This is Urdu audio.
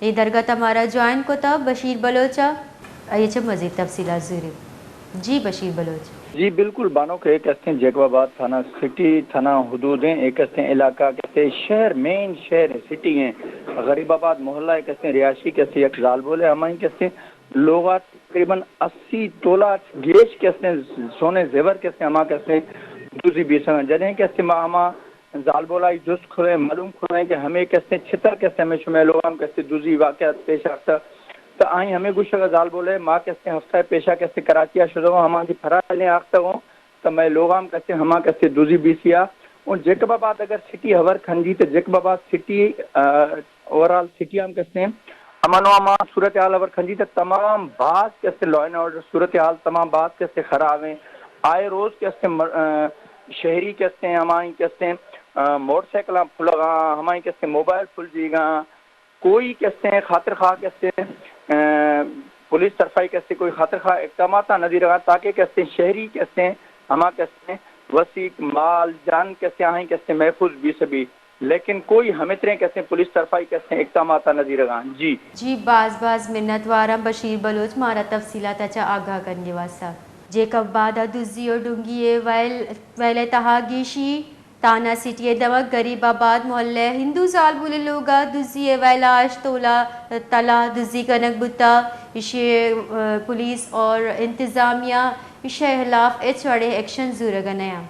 یہ درگاہ تمہارا جوائن کو تھا بشیر بلوچا یہ مزید تفصیلات ضرور جی بشیر بلوچ جی بالکل بانو کے ایک استے جیکب آباد تھانہ سٹی تھانہ حدود ہیں ایک استے علاقہ کہتے شہر مین شہر سٹی ہیں غریب آباد محلہ ایک استے ریاشی کہتے ایک زال بولے ہمیں کہتے لوگات تقریباً 80 تولہ گیش کہتے سونے زیور کہتے ہما کہتے دوسری بیسا جنہیں کہتے ہما زال بولا جس کھلے معلوم کھلے کہ ہمیں کہتے چھتر کہتے ہمیں شمع لوگ ہم کہتے دوسری واقعات پیش آتا تو آئیں ہمیں کچھ اگر زال بولے ماں کہتے ہفتہ پیشہ کہتے کراچیہ شروع ہوں ہماری فرائلیں آختا ہوں تو میں لوگام کہتے ہما کہتے دوزی بیسیا اور جیکب آباد اگر سٹی ہور کھنجی تو جیکب آباد سٹی اوورال سٹی ہم کہتے ہیں امانو اما صورتحال ہور کھنجی تو تمام بات کہتے لا اینڈ آرڈر صورتحال تمام بات کہتے خراب ہیں آئے روز کہتے شہری کہتے ہیں ہمائیں کہتے ہیں موٹر سائیکل پھل گا ہمائیں کہتے موبائل پھل جی گا کوئی کہتے ہیں خاطر خواہ کہتے ہیں پولیس طرفائی کہتے کوئی خاطر خواہ اقدامات نظیر رہا تاکہ کہتے ہیں شہری کہتے ہیں ہما کہتے ہیں وسیق مال جان کہتے ہیں کہتے ہیں محفوظ بھی سبھی لیکن کوئی ہمیں طرح کہتے ہیں پولیس طرفائی کہتے ہیں اقدامات نظیر رہا جی باز منت وارم بشیر بلوچ مارا تفصیلات اچھا آگاہ کرنے واسطہ جیکب بادا دزی اور ڈنگی ویل تہاگیشی تانا سٹی دوا غریب آباد محلے ہندو سال بولے لوگا دزی ویلاش تولا تلا دزی کنک بتا اسے پولیس اور انتظامیہ اسے خلاف چڑے ایکشن ضرور نیا